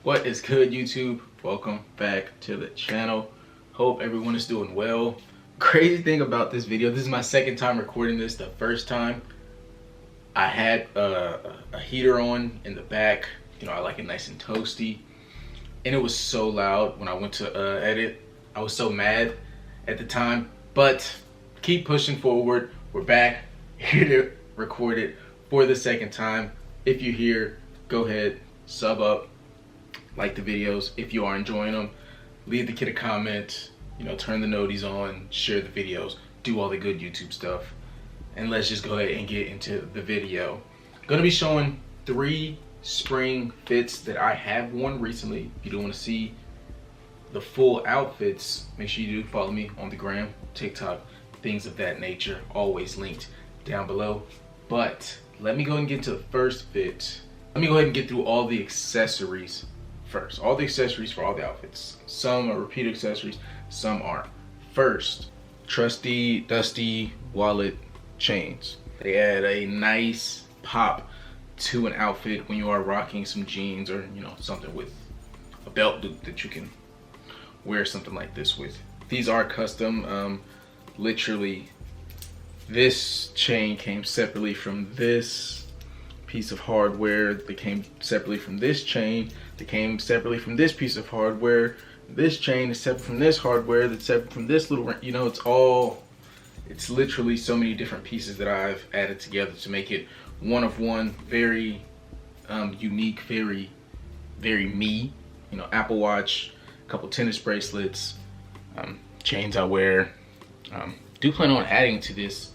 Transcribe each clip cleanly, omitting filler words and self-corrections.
What is good, YouTube? Welcome back to the channel. Hope everyone is doing well. Crazy thing about this video, this is my second time recording this. The first time I had a heater on in the back. You know, I like it nice and toasty. And it was so loud when I went to edit. I was so mad at the time. But keep pushing forward. We're back here to record it for the second time. If you're here, go ahead, sub up. Like the videos if you are enjoying them. Leave the kid a comment, you know, turn the noties on, share the videos, do all the good YouTube stuff. And let's just go ahead and get into the video. Gonna be showing 3 spring fits that I have worn recently. If you don't want to see the full outfits, make sure you do follow me on the gram, TikTok, things of that nature, always linked down below. But let me go ahead and get into the first fit. Let me go ahead and get through all the accessories first. All the accessories for all the outfits. Some are repeat accessories, some aren't. First, trusty, dusty wallet chains. They add a nice pop to an outfit when you are rocking some jeans or, you know, something with a belt loop that you can wear something like this with. These are custom. Literally, this chain came separately from this piece of hardware. They came separately from this chain. They came separately from this piece of hardware. This chain is separate from this hardware. That's separate from this little, you know, it's literally so many different pieces that I've added together to make it one of one, very unique, very me. You know, Apple Watch, a couple tennis bracelets, chains I wear. Do plan on adding to these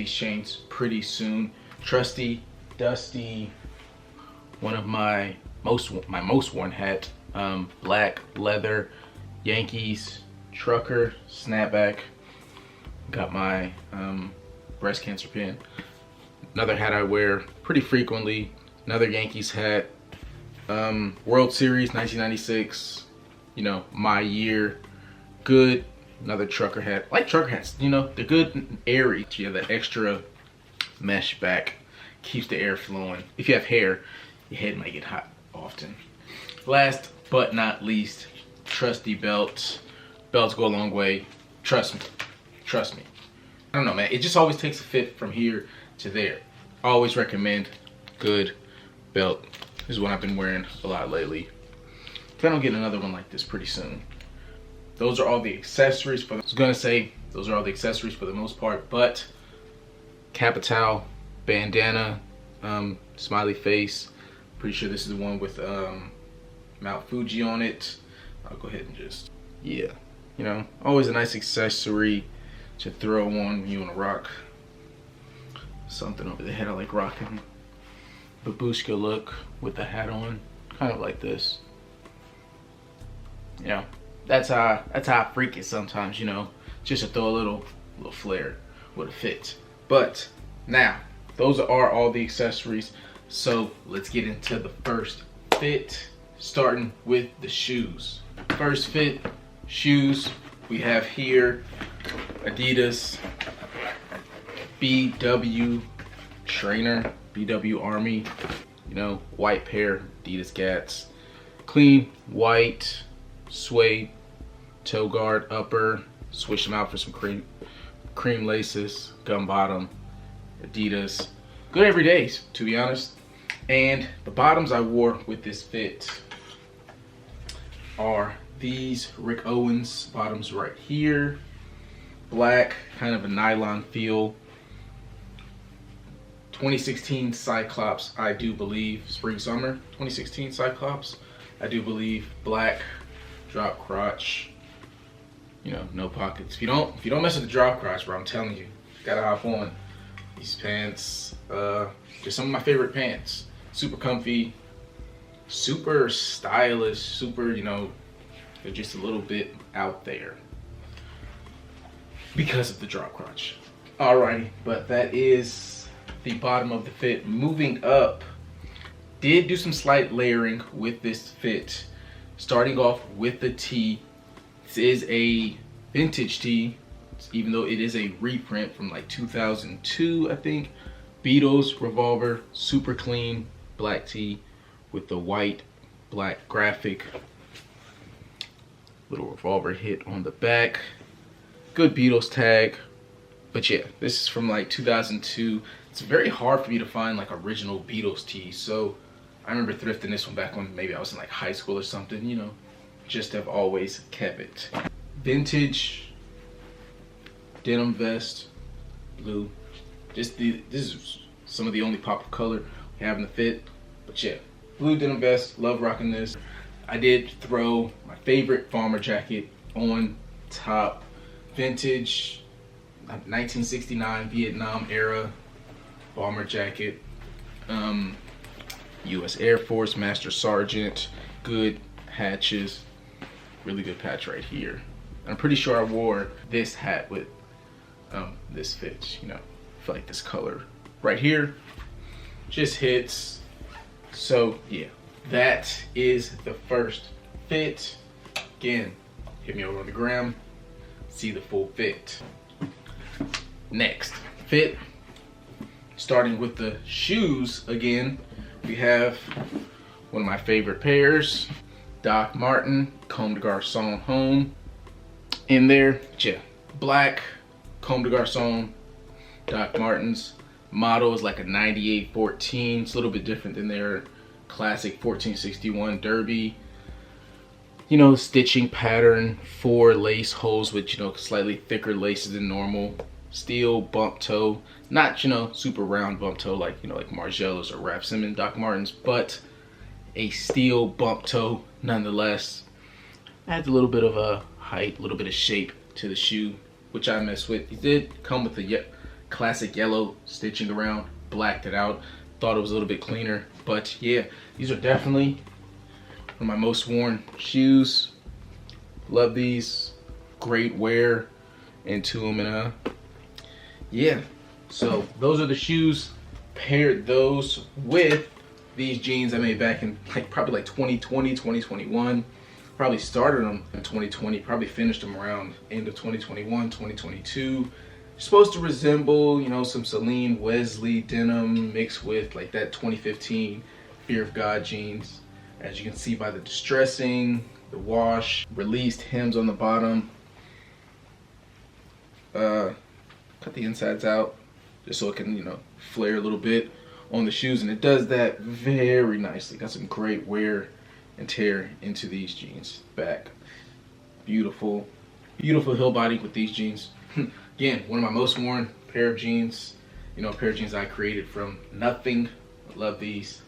chains pretty soon. Trusty, dusty, one of my most worn hat, black leather Yankees trucker snapback. Got my breast cancer pin. Another hat I wear pretty frequently, another Yankees hat, World Series 1996, you know, my year. Good. Another trucker hat. I like trucker hats, you know, they're good and airy. You have that extra mesh back, keeps the air flowing. If you have hair, your head might get hot often. Last but not least, trusty belts. Belts go a long way. Trust me. I don't know, man. It just always takes a fit from here to there. I always recommend good belt. This is what I've been wearing a lot lately. Plan on getting another one like this pretty soon. Those are all the accessories for. I was gonna say those are all the accessories for the most part, but capital, bandana, smiley face. Pretty sure this is the one with Mount Fuji on it. I'll go ahead and just, yeah, you know, always a nice accessory to throw on when you want to rock something over the head. I like rocking babushka look with the hat on, kind of like this. You know, that's how I freak it sometimes, you know, just to throw a little flair with a fit. But now, those are all the accessories. So let's get into the first fit, starting with the shoes. First fit, shoes. We have here Adidas BW Trainer, BW Army, you know, white pair, Adidas Gats. Clean, white, suede, toe guard, upper. Switch them out for some cream laces, gum bottom, Adidas. Good everydays, to be honest. And the bottoms I wore with this fit are these Rick Owens bottoms right here. Black, kind of a nylon feel. 2016 Cyclops, I do believe. Spring summer 2016 Cyclops, I do believe. Black, drop crotch. You know, no pockets. If you don't mess with the drop crotch, bro, I'm telling you, gotta hop on these pants. They're some of my favorite pants. Super comfy, super stylish, super, you know, they're just a little bit out there because of the drop crotch. Alrighty, but that is the bottom of the fit. Moving up, did do some slight layering with this fit. Starting off with the tee. This is a vintage tee, even though it is a reprint from like 2002, I think. Beatles Revolver, super clean black tee with the white black graphic, little revolver hit on the back, good Beatles tag. But yeah, this is from like 2002. It's very hard for me to find like original Beatles tees, so I remember thrifting this one back when maybe I was in like high school or something, you know, just have always kept it. Vintage denim vest, blue. This is some of the only pop of color we have in the fit. But yeah, blue denim vest, love rocking this. I did throw my favorite bomber jacket on top. Vintage 1969 Vietnam era bomber jacket. US Air Force Master Sergeant, good hatches, really good patch right here. I'm pretty sure I wore this hat with this fit, you know, I feel like this color right here just hits. So yeah, that is the first fit. Again, hit me over on the gram, see the full fit. Next fit, starting with the shoes again, we have one of my favorite pairs, Doc Martin Comme des Garçons Home in there. Yeah, black Comme des Garçons Doc Martens. Model is like a 98-14. It's a little bit different than their classic 1461 Derby. You know, stitching pattern, 4 lace holes with, you know, slightly thicker laces than normal. Steel bump toe, not, you know, super round bump toe like, you know, like Margielas or Raf Simons Doc Martens, but a steel bump toe nonetheless. Adds a little bit of a height, a little bit of shape to the shoe, which I mess with. It did come with the classic yellow stitching around, blacked it out. Thought it was a little bit cleaner, but yeah, these are definitely one of my most worn shoes. Love these, great wear into them, and yeah, so those are the shoes. Paired those with these jeans I made back in probably 2020, 2021. Probably started them in 2020, probably finished them around end of 2021, 2022. Supposed to resemble, you know, some Celine Wesley denim mixed with like that 2015 Fear of God jeans. As you can see by the distressing, the wash, released hems on the bottom. Cut the insides out just so it can, you know, flare a little bit on the shoes, and it does that very nicely. Got some great wear and tear into these jeans. Back, beautiful, beautiful heel body with these jeans. Again, one of my most worn pair of jeans. You know, a pair of jeans I created from nothing. I love these.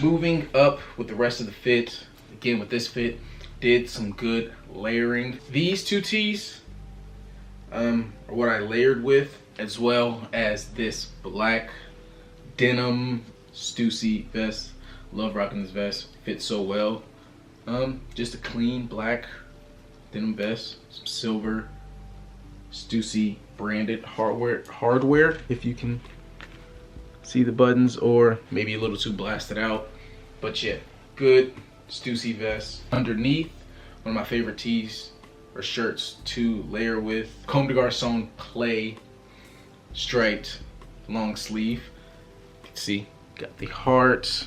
Moving up with the rest of the fit. Again, with this fit, did some good layering. These two tees are what I layered with, as well as this black denim Stussy vest. Love rocking this vest, fits so well. Just a clean black denim vest, some silver Stussy branded hardware, if you can see the buttons, or maybe a little too blasted out. But yeah, good Stussy vest. Underneath, one of my favorite tees or shirts to layer with, Comme des Garçons clay striped long sleeve. You can see, got the heart,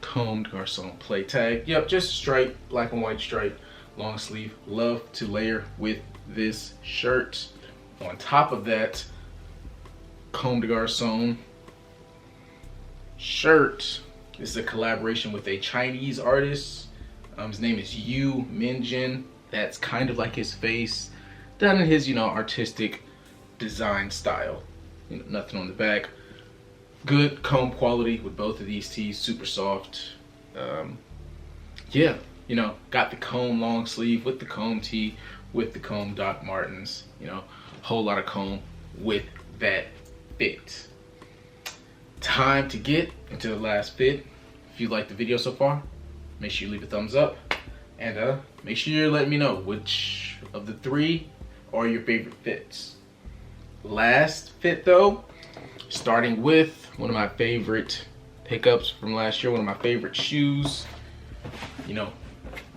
Comme des Garçons play tag. Yep, just stripe, black and white stripe, long sleeve. Love to layer with this shirt. On top of that, Comme des Garçons shirt. This is a collaboration with a Chinese artist. His name is Yu Minjin. That's kind of like his face, done in his, you know, artistic design style. You know, nothing on the back. Good comb quality with both of these tees, super soft. Yeah, you know, got the comb long sleeve with the comb tee, with the comb Doc Martens. You know, whole lot of comb with that fit. Time to get into the last fit. If you liked the video so far, make sure you leave a thumbs up, and make sure you let me know which of the 3 are your favorite fits. Last fit though, starting with one of my favorite pickups from last year, one of my favorite shoes, you know,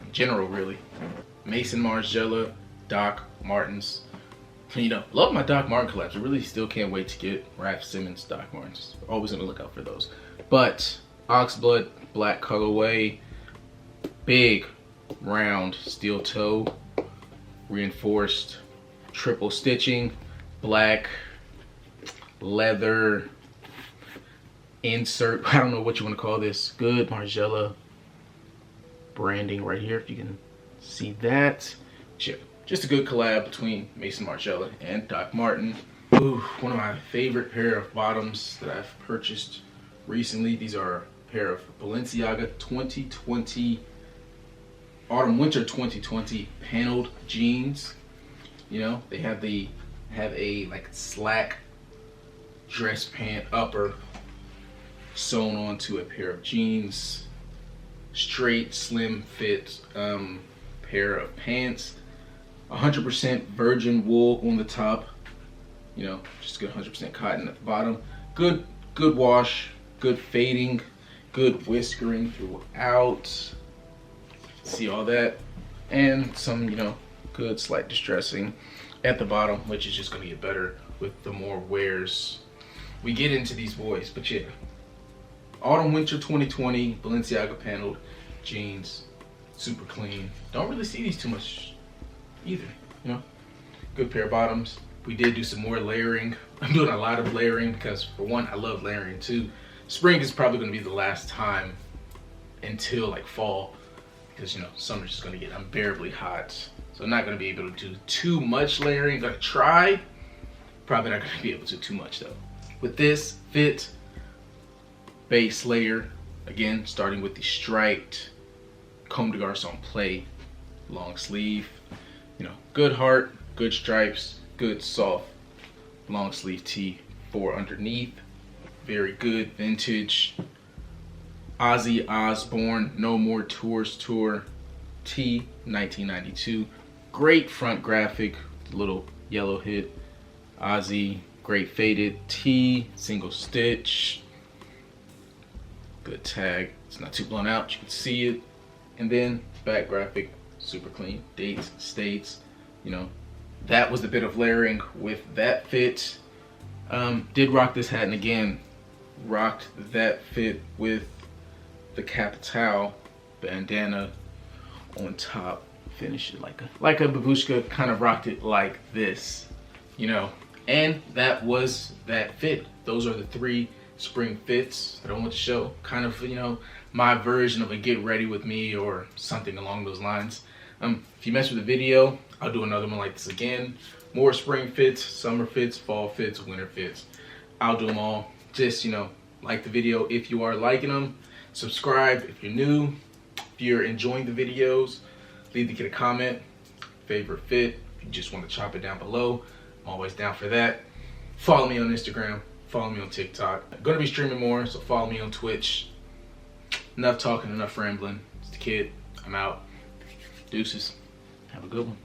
in general really. Maison Margiela Doc Martens. You know, love my Doc Marten collabs. I really still can't wait to get Raf Simons Doc Martens. Always on the lookout for those. But Oxblood black colorway, big round steel toe, reinforced triple stitching, black leather insert, I don't know what you want to call this. Good Margiela branding right here, if you can see that. Just a good collab between Mason Margiela and Doc Martin. Ooh, one of my favorite pair of bottoms that I've purchased recently. These are a pair of Balenciaga 2020 autumn winter 2020 paneled jeans. You know, they have a like slack dress pant upper sewn onto a pair of jeans, straight slim fit pair of pants, 100% virgin wool on the top, you know, just good 100% cotton at the bottom. Good wash, good fading, good whiskering throughout. See all that, and some, you know, good slight distressing at the bottom, which is just going to get better with the more wears we get into these boys. But yeah, autumn winter 2020 Balenciaga paneled jeans, super clean. Don't really see these too much either, you know. Good pair of bottoms. We did do some more layering. I'm doing a lot of layering because, for one, I love layering. Two, spring is probably going to be the last time until like fall, because, you know, summer's just going to get unbearably hot. So I'm not going to be able to do too much layering. Gonna try. Probably not going to be able to too much though. With this fit, base layer, again starting with the striped Comme des Garçons play long sleeve. You know, good heart, good stripes, good soft long sleeve tee for underneath. Very good vintage Ozzy Osbourne No More Tours tour tee, 1992. Great front graphic, little yellow hit. Ozzy, great faded tee, single stitch. Good tag. It's not too blown out, you can see it. And then back graphic, super clean. Dates, states, you know. That was a bit of layering with that fit. Did rock this hat, and again, rocked that fit with the Capital bandana on top. Finish it like a babushka, kind of rocked it like this, you know. And that was that fit. Those are the 3 spring fits that I want to show. Kind of, you know, my version of a get ready with me or something along those lines. If you mess with the video, I'll do another one like this again. More spring fits, summer fits, fall fits, winter fits. I'll do them all. Just, you know, like the video if you are liking them. Subscribe if you're new. If you're enjoying the videos, leave the kid a comment. Favorite fit. If you just want to chop it down below, I'm always down for that. Follow me on Instagram. Follow me on TikTok. I'm going to be streaming more, so follow me on Twitch. Enough talking, enough rambling. It's the kid. I'm out. Deuces. Have a good one.